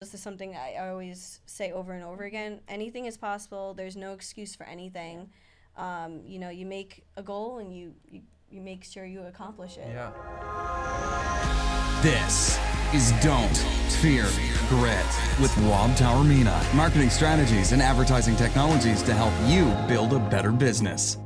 This is something I always say over and over again. Anything is possible. There's no excuse for anything. You make a goal and you make sure you accomplish it. Yeah. This is Don't Fear Grit with Rob Taormina. Marketing strategies and advertising technologies to help you build a better business.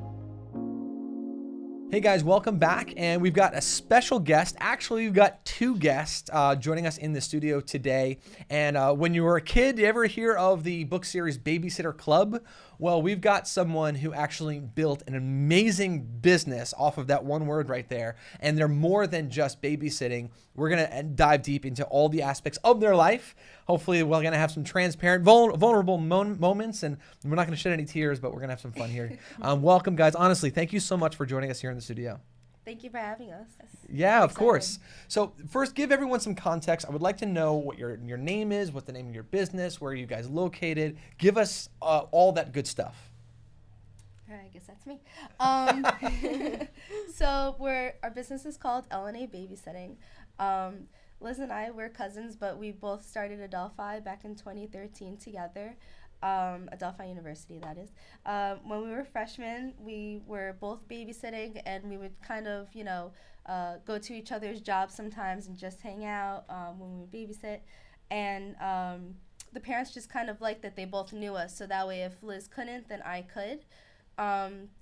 Hey guys, welcome back. And we've got a special guest. Actually, we've got two guests joining us in the studio today. And when you were a kid, you ever hear of the book series Babysitter Club? Well, we've got someone who actually built an amazing business off of that one word right there. And they're more than just babysitting. We're going to dive deep into all the aspects of their life. Hopefully, we're going to have some transparent, vulnerable moments. And we're not going to shed any tears, but we're going to have some fun here. Welcome, guys. Honestly, thank you so much for joining us here in the studio. Thank you for having us. Yeah, of course. So first, give everyone some context. I would like to know what your name is, what the name of your business, where are you guys located. Give us all that good stuff. All right, I guess that's me. So our business is called L&A Babysitting. Liz and I were cousins, but we both started Adelphi back in 2013 together. Adelphi University, that is. When we were freshmen, we were both babysitting, and we would kind of, go to each other's jobs sometimes and just hang out when we would babysit. And the parents just kind of liked that they both knew us, so that way if Liz couldn't, then I could.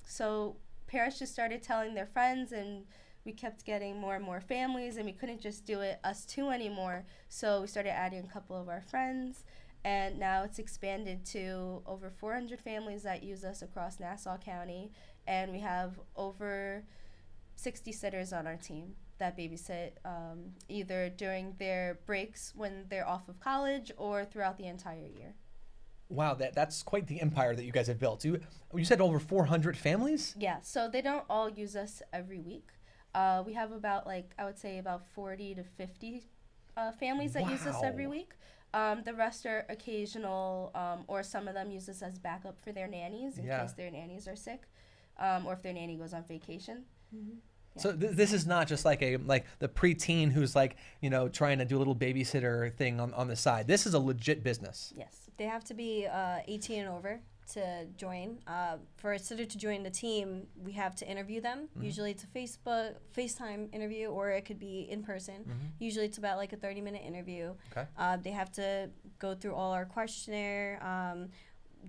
So parents just started telling their friends, and we kept getting more and more families, and we couldn't just do it us two anymore. So we started adding a couple of our friends. And now it's expanded to over 400 families that use us across Nassau County. And we have over 60 sitters on our team that babysit either during their breaks when they're off of college or throughout the entire year. Wow, that's quite the empire that you guys have built. You said over 400 families? Yeah, so they don't all use us every week. We have about 40 to 50 families that use us every week. The rest are occasional, or some of them use us as backup for their nannies in case their nannies are sick, or if their nanny goes on vacation. Mm-hmm. Yeah. So this is not just like the preteen who's trying to do a little babysitter thing on the side. This is a legit business. Yes. They have to be 18 and over to join. For a sitter to join the team, we have to interview them. Mm-hmm. Usually it's a FaceTime interview, or it could be in person. Mm-hmm. Usually it's about a 30-minute interview. Okay. They have to go through all our questionnaire.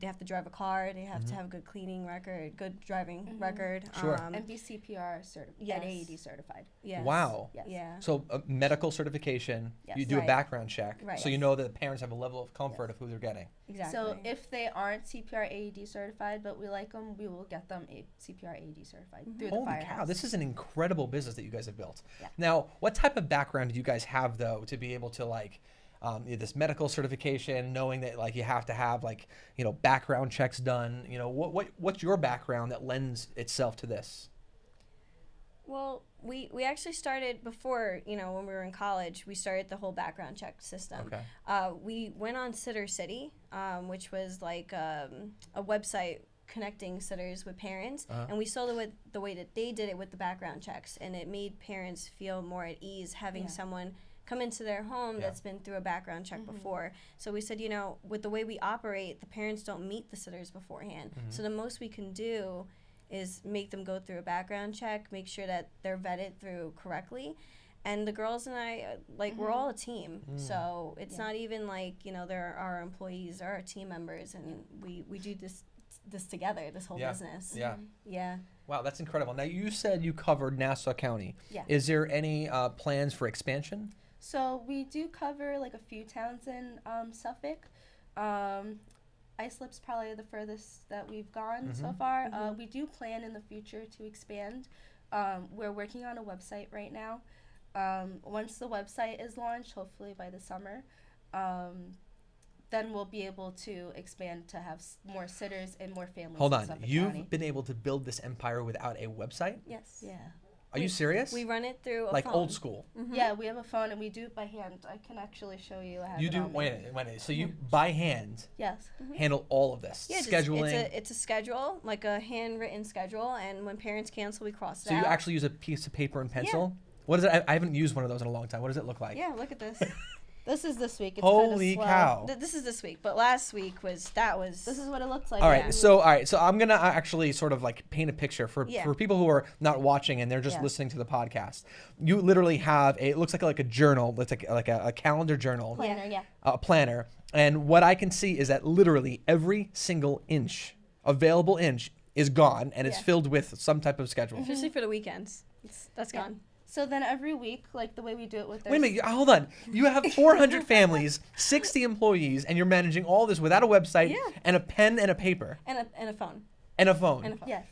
They have to drive a car. They have to have a good cleaning record, good driving record. Sure. And be CPR certified, and AED certified. Yes. Wow. Yes. Yeah. So a medical certification, you do a background check, so you know that the parents have a level of comfort of who they're getting. Exactly. So if they aren't CPR AED certified, but we like them, we will get them CPR AED certified through the firehouse. Holy cow, this is an incredible business that you guys have built. Yeah. Now, what type of background do you guys have, though, to be able to this medical certification, knowing that you have to have background checks done? What's your background that lends itself to this? Well, we actually started before, when we were in college, we started the whole background check system. Okay. We went on Sitter City, which was a website connecting sitters with parents, and we saw the way that they did it with the background checks, and it made parents feel more at ease having someone come into their home that's been through a background check before. So we said, with the way we operate, the parents don't meet the sitters beforehand. So the most we can do is make them go through a background check, make sure that they're vetted through correctly. And the girls and I, we're all a team. So it's not even they're our employees or our team members, and we do this together, this whole business. Yeah. Yeah. Wow, that's incredible. Now, you said you covered Nassau County. Yeah. Is there any plans for expansion? So we do cover a few towns in Suffolk. Islip's probably the furthest that we've gone so far. We do plan in the future to expand. We're working on a website right now. Once the website is launched, hopefully by the summer, then we'll be able to expand to have more sitters and more families. Hold in on, Suffolk you've County. been able to build this empire without a website? Yes. Yeah. Are you serious? We run it through a phone. Old school. Yeah, we have a phone and we do it by hand. I can actually show you. You do. Wait a minute. So you by hand handle all of this scheduling. It's a schedule, like a handwritten schedule, and when parents cancel, we cross it out. So you actually use a piece of paper and pencil? Yeah. What is it? I haven't used one of those in a long time. What does it look like? Yeah, look at this. This is this week. It's Holy cow. This is this week, but last week this is what it looks like. All right, so I'm gonna actually sort of like paint a picture for people who are not watching and they're just listening to the podcast. You literally have it looks like a journal. It's like a calendar journal. Planner, A planner. And what I can see is that literally every single available inch is gone and it's filled with some type of schedule. Especially for the weekends. That's gone. So then every week, like the way we do it with Wait a minute, hold on. You have 400 families, 60 employees, and you're managing all this without a website and a pen and a paper. And a phone. And a phone. Yes.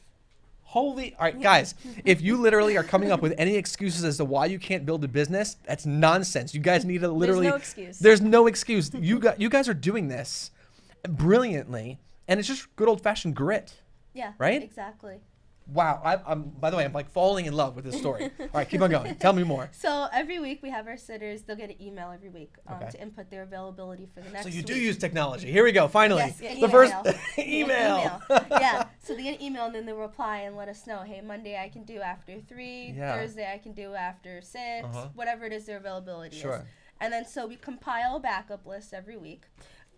Holy, all right, guys, if you literally are coming up with any excuses as to why you can't build a business, that's nonsense. You guys need to literally. There's no excuse. There's no excuse. You guys are doing this brilliantly, and it's just good old-fashioned grit. Yeah. Right? Exactly. Wow, I'm. By the way, I'm like falling in love with this story. All right, keep on going. Tell me more. So every week we have our sitters. They'll get an email every week to input their availability for the next week. So you do use technology. Here we go. Finally, yes, the first email. Yeah. So they get an email and then they reply and let us know. Hey, Monday I can do after 3. Thursday I can do after 6. Whatever it is their availability is. And then so we compile a backup list every week.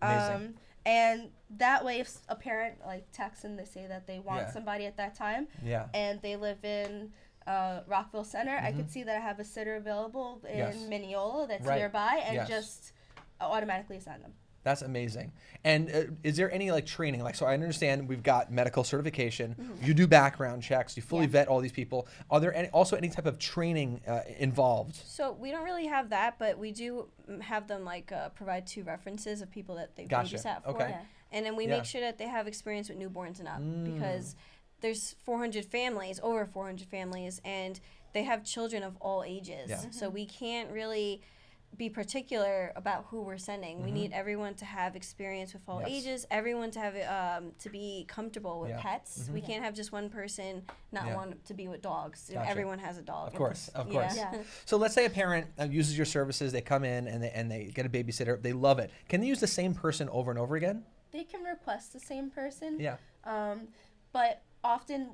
Amazing. And that way, if a parent like texts and they say that they want somebody at that time, and they live in Rockville Center, I could see that I have a sitter available in Mineola that's nearby, and just automatically assign them. That's amazing. And is there any like training? Like, so I understand we've got medical certification. You do background checks. You fully vet all these people. Are there also any type of training involved? So we don't really have that, but we do have them like provide 2 references of people that they've babysat for. Okay. And then we make sure that they have experience with newborns and up because there's 400 families, over 400 families, and they have children of all ages. Yeah. So we can't really be particular about who we're sending. We need everyone to have experience with all ages, everyone to have to be comfortable with pets. We can't have just one person not want to be with dogs. Gotcha. Everyone has a dog. Of course. So let's say a parent uses your services, they come in and they get a babysitter, they love it. Can they use the same person over and over again? They can request the same person. Yeah. But often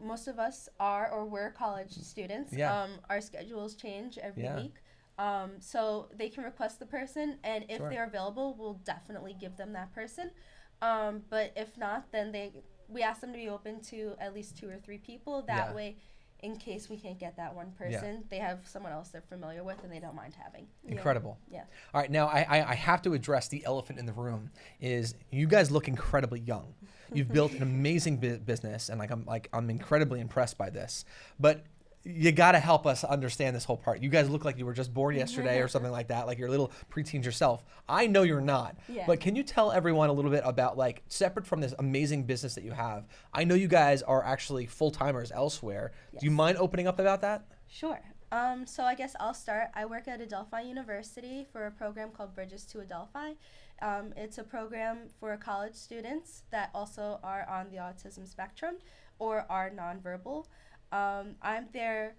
most of us are or we're college students. Yeah. Our schedules change every week. So they can request the person, and if they're available, we'll definitely give them that person. But if not, then we ask them to be open to at least 2 or 3 people. That way, in case we can't get that one person, they have someone else they're familiar with and they don't mind having. Incredible. Yeah. All right, now I have to address the elephant in the room. Is you guys look incredibly young. You've built an amazing business, and I'm incredibly impressed by this. But you got to help us understand this whole part. You guys look like you were just born yesterday or something like that, like you're little preteens yourself. I know you're not, but can you tell everyone a little bit about, like, separate from this amazing business that you have, I know you guys are actually full-timers elsewhere. Yes. Do you mind opening up about that? Sure. So I guess I'll start. I work at Adelphi University for a program called Bridges to Adelphi. It's a program for college students that also are on the autism spectrum or are nonverbal. I'm their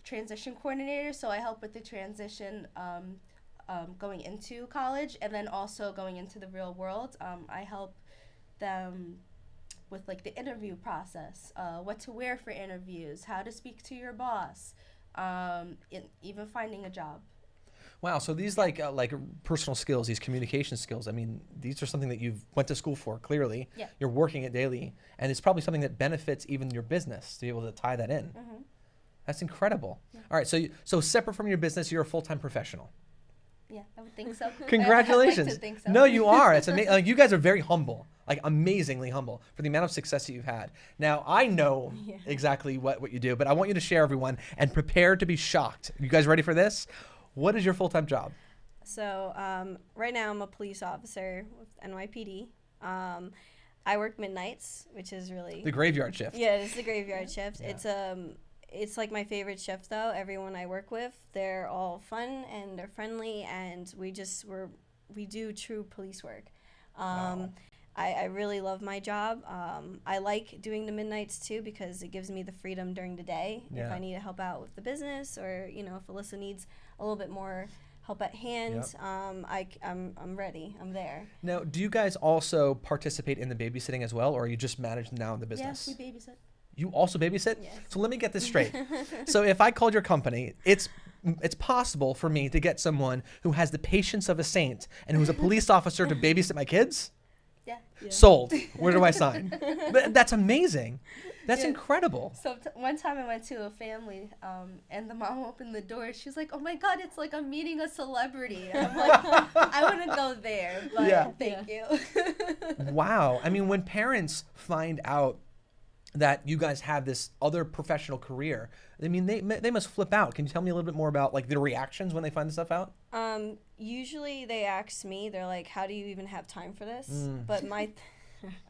transition coordinator, so I help with the transition going into college and then also going into the real world. I help them with like the interview process, what to wear for interviews, how to speak to your boss, even finding a job. Wow, so these like personal skills, these communication skills, I mean, these are something that you've went to school for, clearly. Yeah. You're working it daily, and it's probably something that benefits even your business to be able to tie that in. Mm-hmm. That's incredible. Yeah. All right, so separate from your business, you're a full-time professional. Yeah, I would think so. Congratulations. I would like to think so. No, you are. It's amazing. Like, you guys are very humble, like amazingly humble for the amount of success that you've had. Now, I know exactly what you do, but I want you to share, everyone, and prepare to be shocked. You guys ready for this? What is your full-time job? So right now I'm a police officer with NYPD. I work midnights, which is really the graveyard shift. Yeah, it's the graveyard shift. Yeah. It's like my favorite shift though. Everyone I work with, they're all fun and they're friendly, and we do true police work. Wow. I really love my job. I like doing the midnights too because it gives me the freedom during the day. Yeah. If I need to help out with the business, or if Alyssa needs a little bit more help at hand, I'm ready. I'm there. Now, do you guys also participate in the babysitting as well, or are you just managed now in the business? Yes, we babysit. You also babysit? Yes. So let me get this straight. So if I called your company, it's it's possible for me to get someone who has the patience of a saint and who's a police officer to babysit my kids. Yeah. Sold. Where do I sign? That's amazing. That's incredible. So one time I went to a family, and the mom opened the door. She was like, "Oh my God, it's like I'm meeting a celebrity." And I'm like, I wouldn't go there, but thank you. Wow. I mean, when parents find out that you guys have this other professional career, I mean, they must flip out. Can you tell me a little bit more about like the reactions when they find this stuff out? Usually they ask me, they're like, how do you even have time for this? But I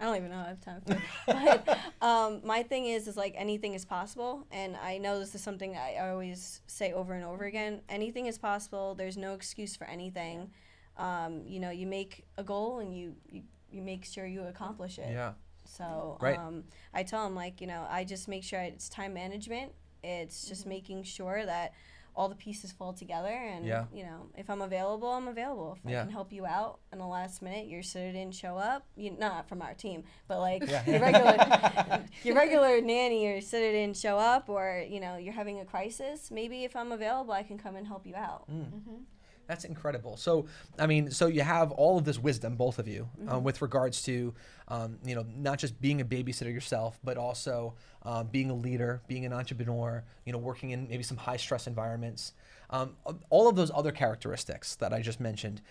don't even know how I have time for it. But my thing is like anything is possible. And I know this is something I always say over and over again. Anything is possible. There's no excuse for anything. You make a goal and you make sure you accomplish it. Yeah. So right. I tell them like, I just make sure it's time management. It's just making sure that all the pieces fall together, and if I'm available, I'm available. If I can help you out in the last minute, your sitter didn't show up, not from our team, but like your regular nanny or sitter didn't show up, or you're having a crisis, maybe if I'm available, I can come and help you out. That's incredible. So, I mean, so you have all of this wisdom, both of you, with regards to, not just being a babysitter yourself, but also being a leader, being an entrepreneur, working in maybe some high stress environments. All of those other characteristics that I just mentioned,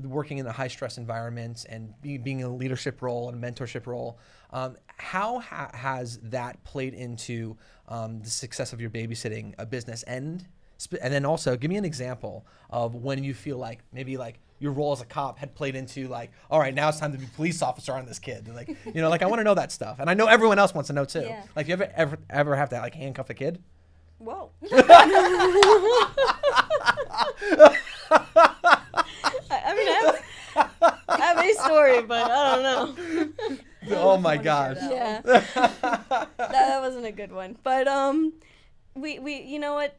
working in a high stress environment and being in a leadership role and a mentorship role, how has that played into the success of your babysitting business? And then also give me an example of when you feel like maybe like your role as a cop had played into like, all right, now it's time to be police officer on this kid. Like, like I want to know that stuff. And I know everyone else wants to know too. Yeah. Like, you ever have to like handcuff a kid? Whoa. I have a story, but I don't know. Oh my gosh. Yeah. that wasn't a good one. But we you know what?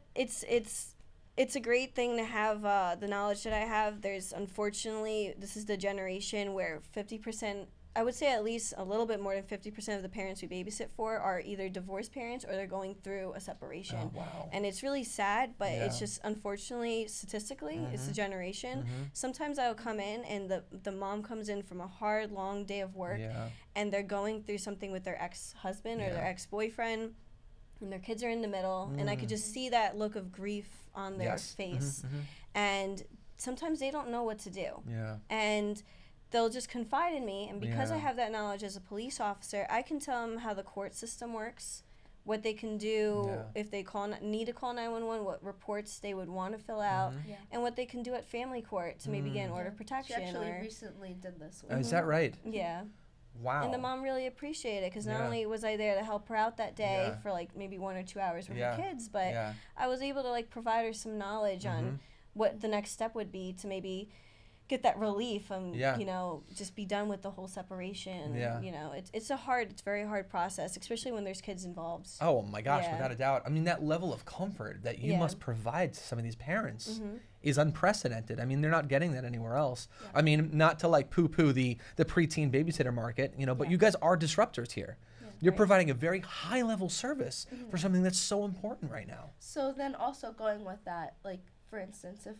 It's a great thing to have the knowledge that I have. There's unfortunately, this is the generation where 50%, I would say at least a little bit more than 50% of the parents we babysit for are either divorced parents or they're going through a separation. Oh, wow. And it's really sad, but it's just unfortunately, statistically, it's the generation. Sometimes I'll come in and the mom comes in from a hard, long day of work and they're going through something with their ex-husband or their ex-boyfriend, and their kids are in the middle, and I could just see that look of grief on their face. And sometimes they don't know what to do. And they'll just confide in me, and because I have that knowledge as a police officer, I can tell them how the court system works, what they can do if they need to call 911, what reports they would want to fill out, and what they can do at family court to maybe get an order of protection. She actually recently did this with Is that right? Yeah. Wow. And the mom really appreciated it because not only was I there to help her out that day for like maybe 1 or 2 hours with her kids, but I was able to like provide her some knowledge on what the next step would be to maybe get that relief and just be done with the whole separation. It's a very hard process, especially when there's kids involved. Oh my gosh, without a doubt. I mean, that level of comfort that you must provide to some of these parents is unprecedented. I mean, they're not getting that anywhere else. I mean, not to like poo-poo the preteen babysitter market, but you guys are disruptors here. You're providing a very high level service for something that's so important right now. So then also going with that, like for instance, if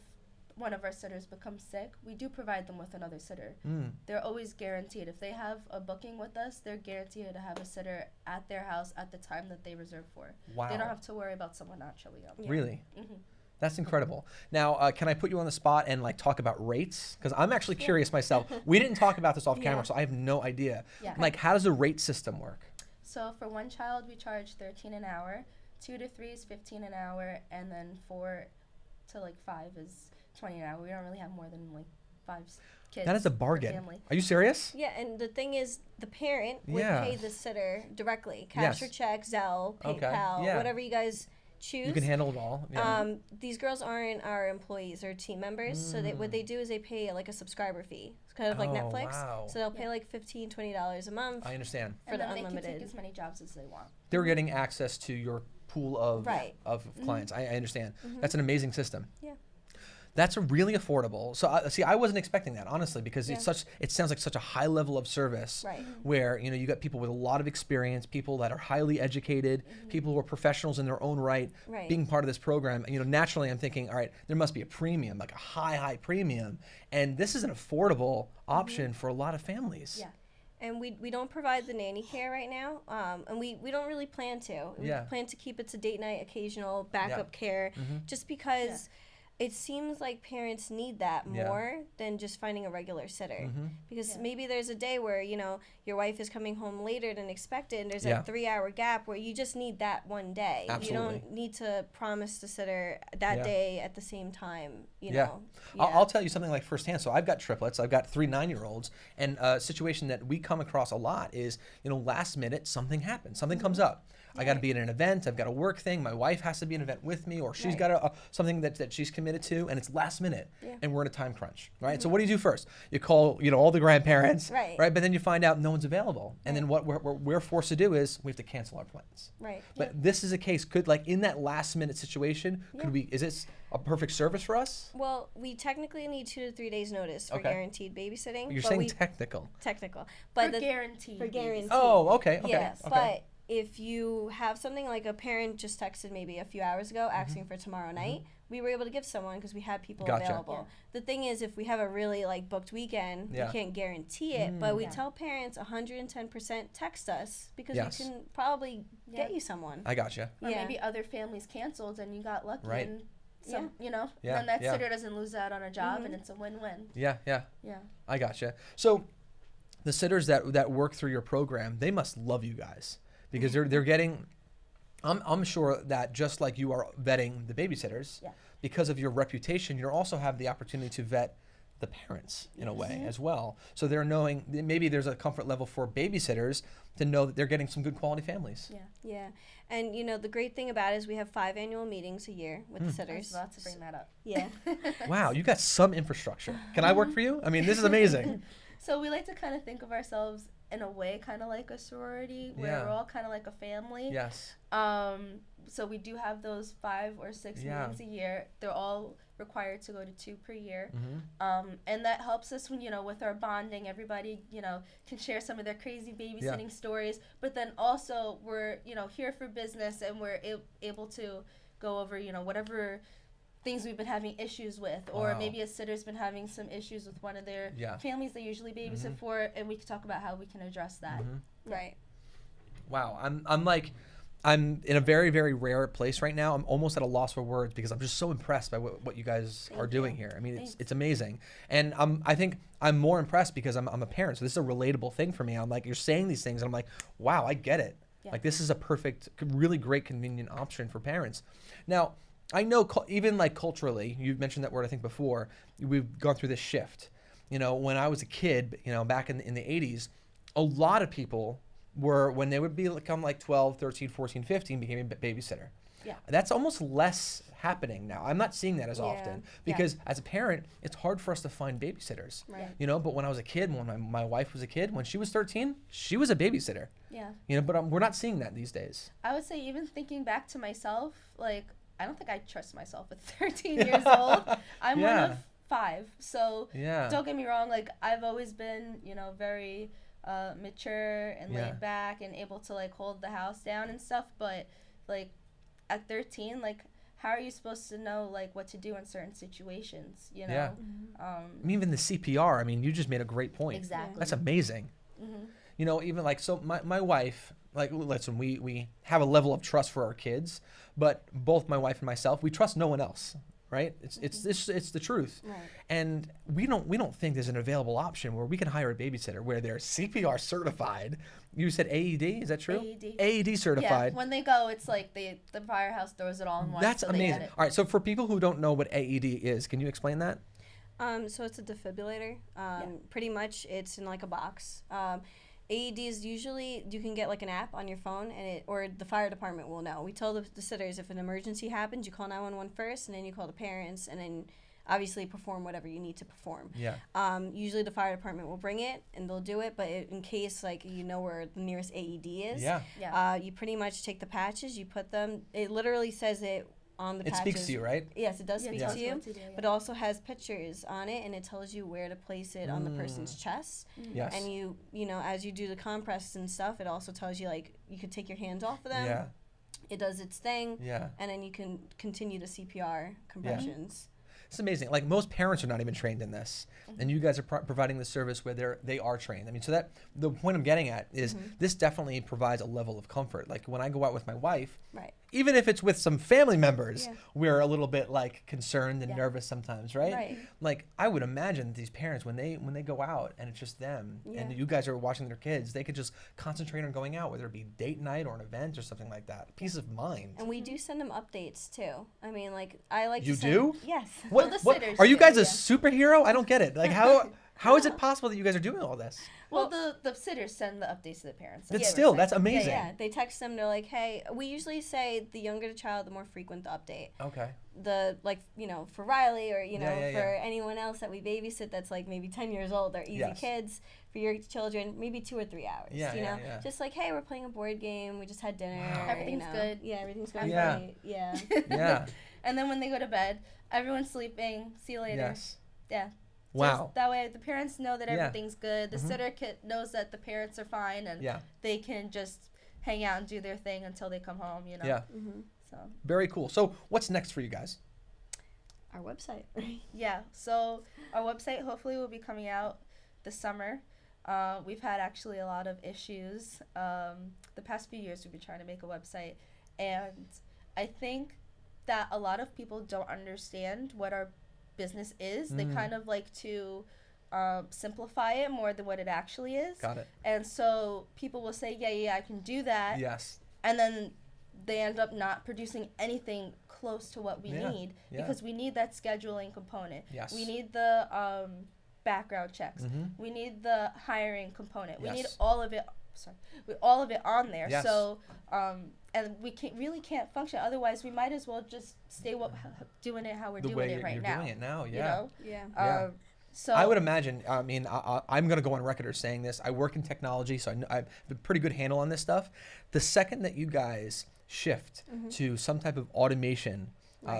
one of our sitters becomes sick, we do provide them with another sitter. They're always guaranteed. If they have a booking with us, they're guaranteed to have a sitter at their house at the time that they reserve for. Wow. They don't have to worry about someone not showing up. Really? That's incredible. Now, can I put you on the spot and like talk about rates? Because I'm actually curious myself. We didn't talk about this off camera, so I have no idea. Like, how does the rate system work? So for one child, we charge $13 an hour. 2 to 3 is $15 an hour, and then 4 to like 5 is $20 an hour. We don't really have more than like 5 kids. That is a bargain. Are you serious? Yeah, and the thing is, the parent would pay the sitter directly. Cash or check, Zelle, PayPal, whatever you guys choose. You can handle it all. These girls aren't our employees or team members, so what they do is they pay like a subscriber fee. It's kind of like Netflix. Wow. So they'll pay like $15, $20 a month. I understand. For the unlimited. They can take as many jobs as they want. They're getting access to your pool of clients. I understand. That's an amazing system. Yeah. That's really affordable. So see, I wasn't expecting that, honestly, because it sounds like such a high level of service, Right. where you got people with a lot of experience, people that are highly educated, people who are professionals in their own right, being part of this program. Naturally, I'm thinking, all right, there must be a premium, like a high premium, and this is an affordable option for a lot of families. Yeah. And we don't provide the nanny care right now, and we don't really plan to. We plan to keep it to date night, occasional backup care, just because it seems like parents need that more than just finding a regular sitter. Because maybe there's a day where, your wife is coming home later than expected, and there's a 3-hour gap where you just need that one day. Absolutely. You don't need to promise the sitter that day at the same time, you know. I'll tell you something like firsthand. So I've got triplets. I've got 3 9-year-olds, and a situation that we come across a lot is, last minute something happens, something comes up. I got to be at an event. I've got a work thing. My wife has to be at an event with me, or she's got something that she's committed to, and it's last minute, and we're in a time crunch, right? So what do you do first? You call, all the grandparents, right? But then you find out no one's available, and then what we're forced to do is we have to cancel our plans, right? But this is a case. In that last minute situation, is this a perfect service for us? Well, we technically need 2 to 3 days notice for guaranteed babysitting. You're saying technical, but for guaranteed. Oh, okay. Yes, but if you have something like a parent just texted maybe a few hours ago asking for tomorrow night, we were able to give someone because we had people available. The thing is, if we have a really booked weekend, we can't guarantee it, but we tell parents 110% text us because we can probably get you someone. I gotcha. Or maybe other families canceled and you got lucky and some, Yeah. then that sitter doesn't lose out on a job and it's a win-win. Yeah. Yeah. I gotcha. So the sitters that work through your program, they must love you guys. Because they're getting, I'm sure that just like you are vetting the babysitters, because of your reputation, you also have the opportunity to vet the parents in a way as well. So they're knowing, maybe there's a comfort level for babysitters to know that they're getting some good quality families. Yeah. And the great thing about it is we have 5 annual meetings a year with the sitters. I was about to bring that up. Yeah. Wow, you got some infrastructure. Can I work for you? I mean, this is amazing. So we like to kind of think of ourselves in a way kind of like a sorority where we're all kind of like a family. Yes. So we do have those 5 or 6 meetings a year. They're all required to go to 2 per year. And that helps us when, with our bonding, everybody, can share some of their crazy babysitting stories, but then also we're, here for business and we're able to go over, whatever things we've been having issues with, or maybe a sitter's been having some issues with one of their families they usually babysit for, and we can talk about how we can address that. Right. Wow, I'm in a very, very rare place right now. I'm almost at a loss for words because I'm just so impressed by what you guys are doing here. I mean, it's amazing, and I think I'm more impressed because I'm a parent, so this is a relatable thing for me. I'm like, you're saying these things, and I'm like, wow, I get it. Like, this is a perfect, really great, convenient option for parents. Now, I know even culturally, you mentioned that word I think before, we've gone through this shift. When I was a kid, back in the 80s, a lot of people were, when they would become 12, 13, 14, 15, became a babysitter. Yeah. That's almost less happening now. I'm not seeing that as often because as a parent, it's hard for us to find babysitters. Right. But when I was a kid, when my wife was a kid, when she was 13, she was a babysitter. Yeah. But we're not seeing that these days. I would say, even thinking back to myself, I don't think I trust myself at 13 years old. I'm one of 5. So don't get me wrong. I've always been, very mature and laid back and able to hold the house down and stuff. But at 13, how are you supposed to know what to do in certain situations? Yeah. I mean, even the CPR. I mean, you just made a great point. Exactly. That's amazing. Even so my wife, listen, we have a level of trust for our kids, but both my wife and myself, we trust no one else, right? It's the truth. Right. And we don't think there's an available option where we can hire a babysitter where they're CPR certified. You said AED, is that true? AED certified. Yeah, when they go, it's the firehouse throws it all in one. That's amazing. All right, so for people who don't know what AED is, can you explain that? So it's a defibrillator. Pretty much it's in a box. AEDs, usually you can get an app on your phone, and or the fire department will know. We tell the sitters, if an emergency happens, you call 911 first, and then you call the parents, and then obviously perform whatever you need to perform. Yeah. Usually the fire department will bring it and they'll do it, but in case where the nearest AED is, you pretty much take the patches, you put them. It literally says it on the It patches. speaks to you, right? Yes, it does speak to you, do, but it also has pictures on it, and it tells you where to place it on the person's chest. Yes. And you know, as you do the compress and stuff, it also tells you, like, you could take your hands off of them. Yeah. It does its thing. Yeah. And then you can continue the CPR compressions. It's amazing. Like, most parents are not even trained in this, and you guys are providing the service where they are trained. I mean, so that the point I'm getting at is this definitely provides a level of comfort. Like, when I go out with my wife, Right. even if it's with some family members, Yeah. we're a little bit like concerned and Yeah. nervous sometimes, right? Right. Like, I would imagine that these parents, when they go out and it's just them and you guys are watching their kids, they could just concentrate on going out, whether it be date night or an event or something like that. Peace of mind. And we do send them updates too. I mean, like, I like You to send, do? Yes. What, the what sitters are you do, guys a yeah. superhero? I don't get it. Like, how is it possible that you guys are doing all this? Well, the sitters send the updates to the parents. That's like you still were that's saying. amazing. Yeah, they text them. They're like, "Hey," we usually say the younger the child, the more frequent the update. Okay. The, like, you know, for Riley or, you know, Yeah, yeah, for yeah. anyone else that we babysit that's like maybe 10 years old, they're easy Yes. kids. For your children, maybe 2 or 3 hours. Yeah, you yeah, know, yeah. just like, hey, we're playing a board game. We just had dinner. Wow. Everything's you know. good. Yeah, everything's going Yeah. great. Yeah. Yeah. And then when they go to bed, everyone's sleeping. See you later. Yes. Yeah. Wow. Just that way the parents know that Yeah. everything's good. The sitter knows that the parents are fine, and Yeah. they can just hang out and do their thing until they come home, you know? Yeah. So, Very cool. So, what's next for you guys? Our website. yeah. So our website hopefully will be coming out this summer. We've had actually a lot of issues. The past few years we've been trying to make a website, and I think that a lot of people don't understand what our business is. They kind of like to simplify it more than what it actually is. Got it. And so people will say, yeah, I can do that. Yes. And then they end up not producing anything close to what we need because we need that scheduling component. Yes. We need the background checks. We need the hiring component. We need Yes. all of it. All of it on there. Yes. So, and we really can't function. Otherwise, we might as well just stay doing it how we're The doing way it right you're now. doing it now, yeah. You know? Yeah. Yeah. So I would imagine, I mean, I'm going to go on record as saying this. I work in technology, so I have a pretty good handle on this stuff. The second that you guys shift to some type of automation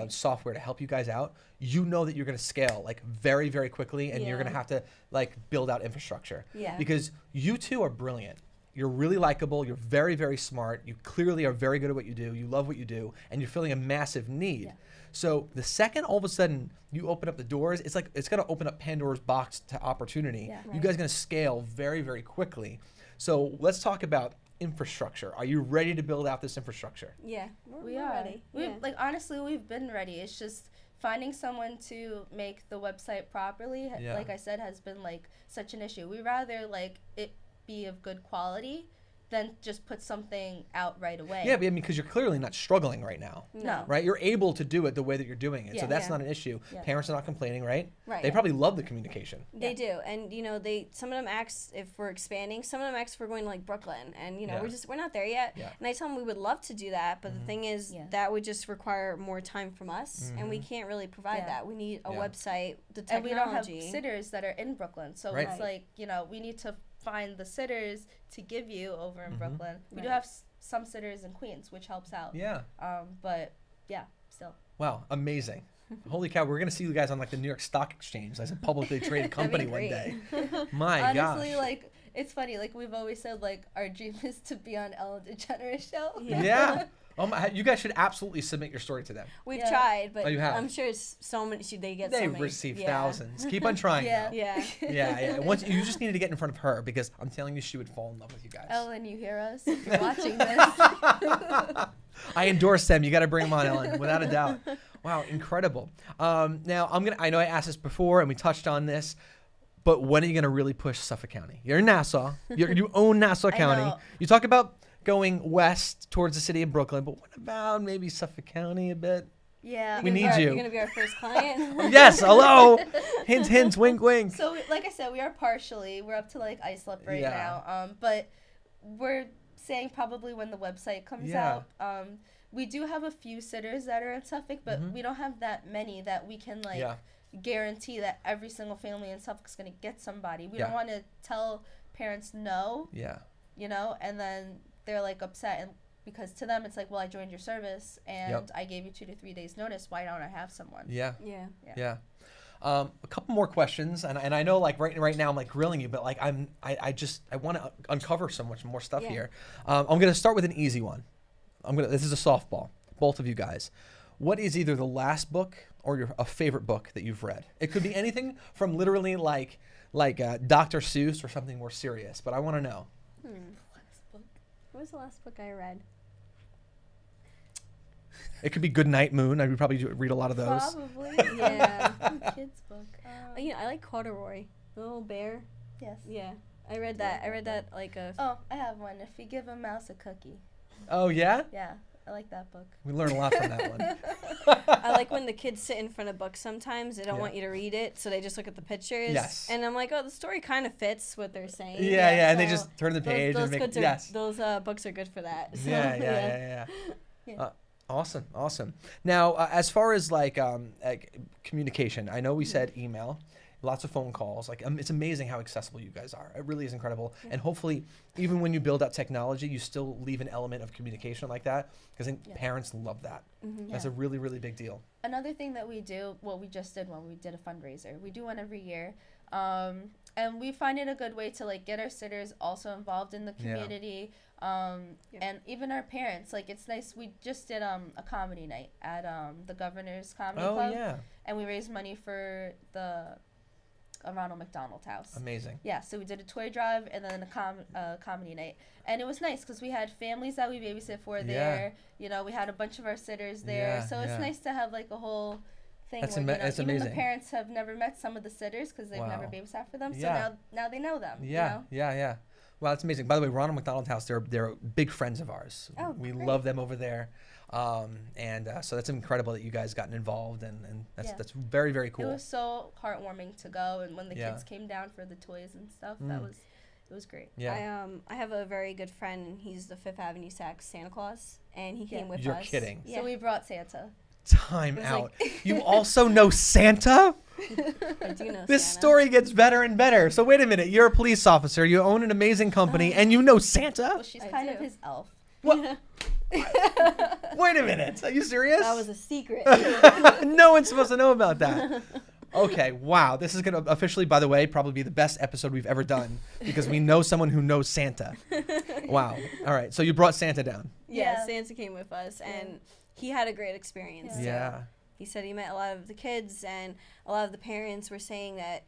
software to help you guys out, you know that you're going to scale like very, very quickly, and you're going to have to like build out infrastructure. Yeah. Because you two are brilliant. You're really likable. You're very, very smart. You clearly are very good at what you do. You love what you do, and you're filling a massive need. Yeah. So the second all of a sudden you open up the doors, it's like it's going to open up Pandora's box to opportunity. Yeah. You guys are going to scale very, very quickly. So let's talk about infrastructure. Are you ready to build out this infrastructure? Yeah. we We're are ready. Yeah. Like honestly, we've been ready. It's just finding someone to make the website properly. Yeah. Like I said, has been like such an issue. We rather like it be of good quality than just put something out right away. Yeah, but I mean, because you're clearly not struggling right now, No. right? You're able to do it the way that you're doing it. So Yeah. that's Yeah. not an issue. Yeah. Parents are not complaining, right? Right. They probably love the communication. They do, and you know, some of them ask if we're expanding. Some of them ask if we're going to like Brooklyn, and you know, Yeah. we're not there yet. Yeah. And I tell them we would love to do that, but the thing is that would just require more time from us, and we can't really provide Yeah. that. We need a Yeah. website, the And we don't have technology. sitters that are in Brooklyn. So Right. it's like, you know, we need to find the sitters to give you over in Brooklyn. We do Right. have some sitters in Queens, which helps out. Yeah. But yeah, still. Wow, amazing. Holy cow, we're going to see you guys on like the New York Stock Exchange as a publicly traded company one great. day. My Honestly, gosh. like, it's funny. Like, we've always said, like, our dream is to be on Ellen DeGeneres show. Yeah. You guys should absolutely submit your story to them. We've Yeah. tried, but Oh, you have? I'm sure it's so many. They get They so many. receive yeah. thousands. Keep on trying. Yeah. Though. Yeah. Yeah. Once you just needed to get in front of her because I'm telling you, she would fall in love with you guys. Ellen, you hear us? If you're watching this. I endorse them. You got to bring them on, Ellen, without a doubt. Wow, incredible. Now I know I asked this before and we touched on this, but when are you gonna really push Suffolk County? You're in Nassau. You own Nassau County. know. You talk about going west towards the city of Brooklyn, but what about maybe Suffolk County a bit? Yeah. We need You're you. gonna be our first client. Yes. Hello. Hint, hint. Wink, wink. So, like I said, we are partially. We're up to, like, Islip right Yeah. now. But we're saying probably when the website comes Yeah. out. We do have a few sitters that are in Suffolk, but we don't have that many that we can, like, Yeah. guarantee that every single family in Suffolk's going to get somebody. We Yeah. don't want to tell parents no, Yeah. you know, and then they're, like, upset. And because to them it's like, well, I joined your service and Yep. I gave you 2 to 3 days notice. Why don't I have someone? Yeah. Yeah. A couple more questions, and I know like right now I'm like grilling you, but like I want to uncover so much more stuff here. I'm gonna start with an easy one. This is a softball, both of you guys. What is either the last book or a favorite book that you've read? It could be anything from literally like Dr. Seuss or something more serious, but I want to know. Last book. What was the last book I read? It could be Goodnight Moon. I would probably read a lot of those. Probably. Yeah. Kids book. I like Corduroy, the little bear. Yes. Yeah, I read that like a. Oh, I have one. If you give a mouse a cookie. Oh yeah? Yeah, I like that book. We learn a lot from that one. I like when the kids sit in front of books sometimes. They don't want you to read it, so they just look at the pictures. Yes. And I'm like, oh, the story kind of fits what they're saying. Yeah, and they so just turn the page and make those books are good for that. So, Yeah. Yeah. Awesome. Now, as far as like communication, I know we said email, lots of phone calls. Like it's amazing how accessible you guys are. It really is incredible. Yeah. And hopefully, even when you build out technology, you still leave an element of communication like that, because I think parents love that. Mm-hmm. That's a really, really big deal. Another thing that we do, we just did one. We did a fundraiser. We do one every year. And we find it a good way to like get our sitters also involved in the community. And even our parents, like it's nice. We just did a comedy night at the Governor's Comedy Club. Oh yeah. And we raised money for the Ronald McDonald House. Amazing. Yeah, so we did a toy drive and then a comedy night. And it was nice because we had families that we babysit for there. You know, we had a bunch of our sitters there. So it's nice to have like a whole thing where that's even amazing. the parents have never met some of the sitters because they've never babysat for them. So now they know them. Yeah, you know? yeah. Well, that's amazing. By the way, Ronald McDonald House, they're big friends of ours. Oh, we great. love them over there. So that's incredible that you guys gotten involved, and that's very, very cool. It was so heartwarming to go, and when the kids came down for the toys and stuff, it was great. Yeah. I have a very good friend, and he's the Fifth Avenue Saks Santa Claus, and he came with us. You're kidding. Yeah. So we brought Santa. Time out. You also know Santa? I do know This Santa. story gets better and better. So wait a minute. You're a police officer. You own an amazing company, and you know Santa? Well, she's kind of his elf. What? Wait a minute. Are you serious? That was a secret. No one's supposed to know about that. Okay, wow. This is going to officially, by the way, probably be the best episode we've ever done because we know someone who knows Santa. Wow. All right. So you brought Santa down. Yeah, Santa came with us, and he had a great experience. Yeah. So he said he met a lot of the kids, and a lot of the parents were saying that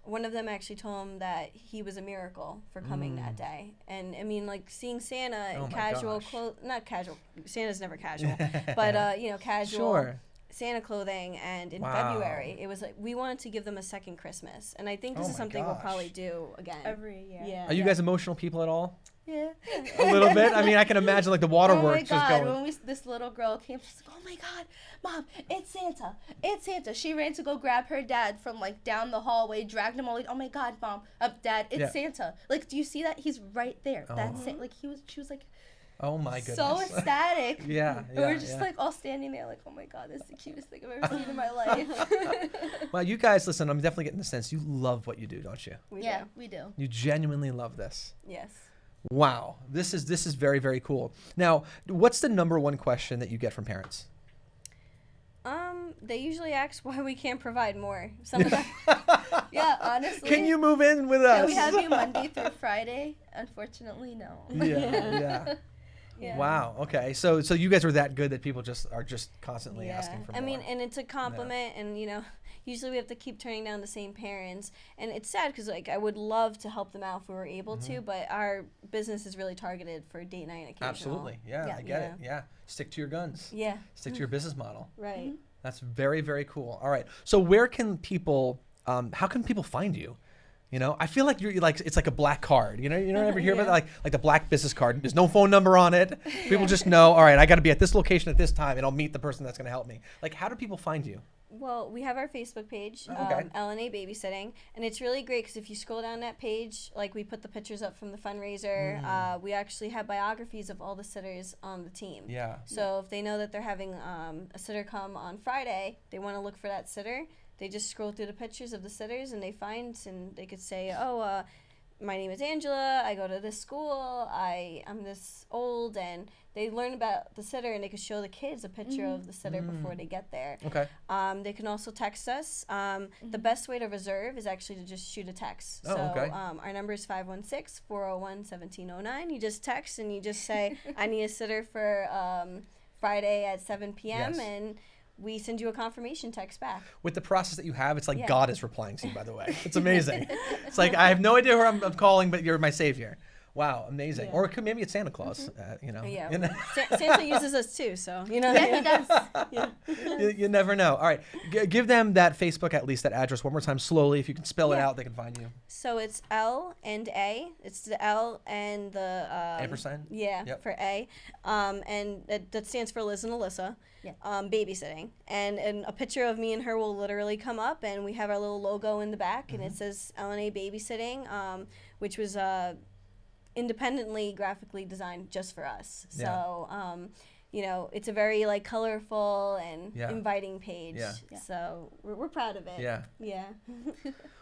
one of them actually told him that he was a miracle for coming that day. And I mean, like seeing Santa in casual clothes, not casual, Santa's never casual, but casual Santa clothing, and in February, it was like we wanted to give them a second Christmas. And I think this is something we'll probably do again. Every year. Yeah. Are you guys emotional people at all? Yeah. A little bit? I mean, I can imagine like the waterworks just going. When this little girl came, she's like, oh my God, Mom, it's Santa. It's Santa. She ran to go grab her dad from like down the hallway, dragged him all the way, oh my God, Mom, Dad, it's Santa. Like, do you see that? He's right there. That's it. Like, she was like, oh my goodness. so ecstatic. Yeah. And we're just like all standing there like, oh my God, this is the cutest thing I've ever seen in my life. Well, you guys, listen, I'm definitely getting the sense you love what you do, don't you? We do. You genuinely love this. Yes. Wow. This is very, very cool. Now, what's the number one question that you get from parents? They usually ask why we can't provide more. Some of them. Yeah, honestly. Can you move in with us? Can we have you Monday through Friday? Unfortunately, no. Yeah. Wow. Okay. So you guys are that good that people are constantly asking for more. I mean, and it's a compliment, and usually we have to keep turning down the same parents, and it's sad because like I would love to help them out if we were able to, but our business is really targeted for date night and occasional. Absolutely. Yeah, I get it. Yeah. Stick to your guns. Yeah. Stick to your business model. Right. Mm-hmm. That's very, very cool. All right. So where can people? How can people find you? I feel like you're like it's like a black card. You don't ever hear about that? Like the black business card. There's no phone number on it. People just know. All right, I got to be at this location at this time, and I'll meet the person that's going to help me. Like, how do people find you? Well, we have our Facebook page, Okay. L&A Babysitting, and it's really great because if you scroll down that page, like we put the pictures up from the fundraiser, we actually have biographies of all the sitters on the team. Yeah. So if they know that they're having a sitter come on Friday, they want to look for that sitter, they just scroll through the pictures of the sitters and they find, and they could say, my name is Angela, I go to this school, I'm this old, and they learn about the sitter, and they can show the kids a picture of the sitter before they get there. Okay. They can also text us. The best way to reserve is actually to just shoot a text. Oh, okay. Our number is 516-401-1709. You just text and you just say, I need a sitter for Friday at 7 p.m. Yes. and we send you a confirmation text back. With the process that you have, it's like Yeah. God is replying to you, by the way. It's amazing. It's like, I have no idea who I'm calling, but you're my savior. Wow, amazing. Yeah. Or maybe it's Santa Claus, you know. Yeah. You know? Santa uses us too, so, you know. Yeah, he does. Yeah. You never know. All right, give them that Facebook, at least that address one more time slowly. If you can spell it out, they can find you. So it's L&A. It's the L and the Ampersand? Yeah, Yep. for A. And that stands for Liz and Alyssa. Yeah. Babysitting. And a picture of me and her will literally come up, and we have our little logo in the back, and it says L&A Babysitting, which was independently graphically designed just for us. Yeah. So, you know, it's a very like colorful and Yeah. inviting page. Yeah. Yeah. So we're proud of it. Yeah. Yeah.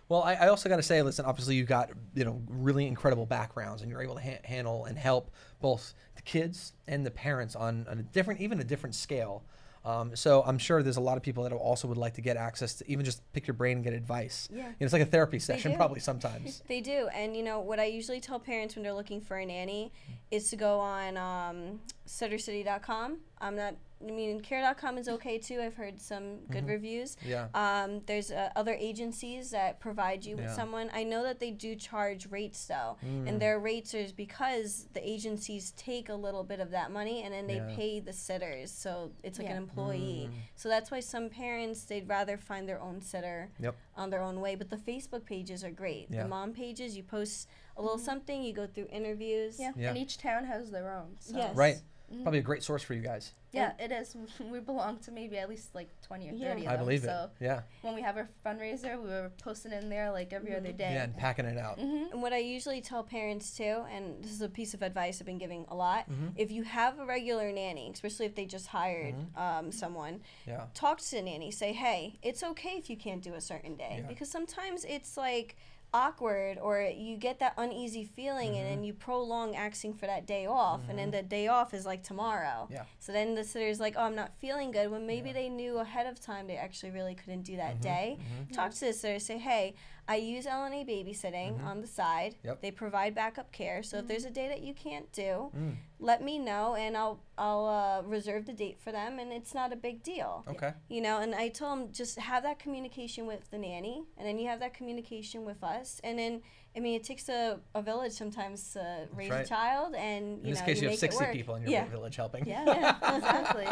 Well, I also got to say, listen, obviously you've got, you know, really incredible backgrounds, and you're able to handle and help both the kids and the parents on a different, even a different scale. So I'm sure there's a lot of people that also would like to get access to even just pick your brain and get advice. Yeah. You know, it's like a therapy session do. probably sometimes. They do. And, you know, what I usually tell parents when they're looking for a nanny is to go on sittercity.com. care.com is okay too. I've heard some good reviews. Yeah. There's other agencies that provide you with Yeah. someone. I know that they do charge rates though, and their rates is because the agencies take a little bit of that money and then they Yeah. pay the sitters, so it's like Yeah. an employee. So that's why some parents, they'd rather find their own sitter Yep. on their own way. But the Facebook pages are great. Yeah. The mom pages, you post a little something, you go through interviews. Yeah. Yeah. And each town has their own. So. Yes. Right. Probably a great source for you guys. Yeah, it is. We belong to maybe at least like 20 or 30 Yeah. of them. I believe it. So Yeah. when we have our fundraiser, we were posting in there like every other day. Yeah, and packing it out. And what I usually tell parents too, and this is a piece of advice I've been giving a lot, if you have a regular nanny, especially if they just hired someone, Yeah. talk to the nanny. Say, hey, it's okay if you can't do a certain day. Yeah. Because sometimes it's like awkward, or you get that uneasy feeling and then you prolong asking for that day off, and then the day off is like tomorrow. Yeah. So then the sitter's like, oh, I'm not feeling good, when maybe they knew ahead of time they actually really couldn't do that day. Talk to the sitter, say, hey, I use L&A Babysitting on the side. Yep. They provide backup care, so if there's a day that you can't do, let me know, and I'll reserve the date for them, and it's not a big deal. Okay. You know, and I told them, just have that communication with the nanny, and then you have that communication with us, and then, I mean, it takes a village sometimes to raise right. a child, and In this know, case, you have make 60 it work. people in your Yeah. village helping. Yeah, exactly.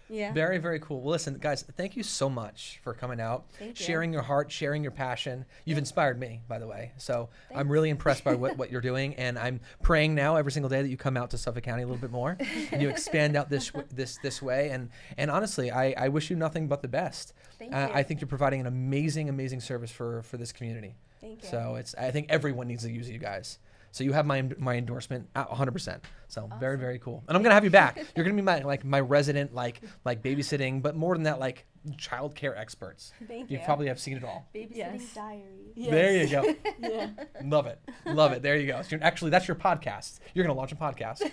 Yeah. Very, very cool. Well, listen, guys, thank you so much for coming out, Thank you. sharing your heart, sharing your passion. You've inspired me, by the way. So I'm really impressed by what you're doing, and I'm praying now every single day that you come out to Suffolk County a little bit more and you expand out this way. And honestly, I wish you nothing but the best. Thank you. I think you're providing an amazing service for this community. Thank you. So I think everyone needs to use you guys. So you have my endorsement 100%. So very, very cool. And I'm gonna have you back. You're gonna be my resident like babysitting, but more than that, like child care experts. Thank You you. probably have seen it all. Babysitting Yes. diary. There you go. Yeah. Love it. There you go. So actually, that's your podcast. You're gonna launch a podcast.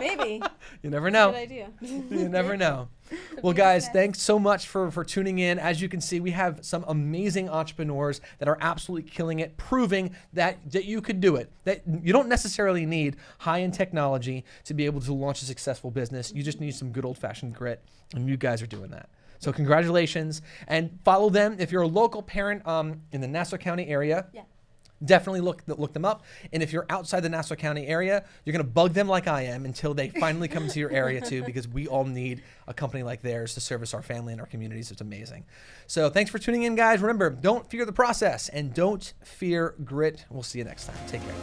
Maybe. You never know. Good idea. You never know. Well, guys, thanks so much for tuning in. As you can see, we have some amazing entrepreneurs that are absolutely killing it, proving that you could do it. That you don't necessarily need high-end technology to be able to launch a successful business. You just need some good old-fashioned grit, and you guys are doing that. So congratulations, and follow them if you're a local parent in the Nassau County area. Yeah. Definitely look them up. And if you're outside the Nassau County area, you're going to bug them like I am until they finally come to your area too, because we all need a company like theirs to service our family and our communities. It's amazing. So thanks for tuning in, guys. Remember, don't fear the process and don't fear grit. We'll see you next time. Take care.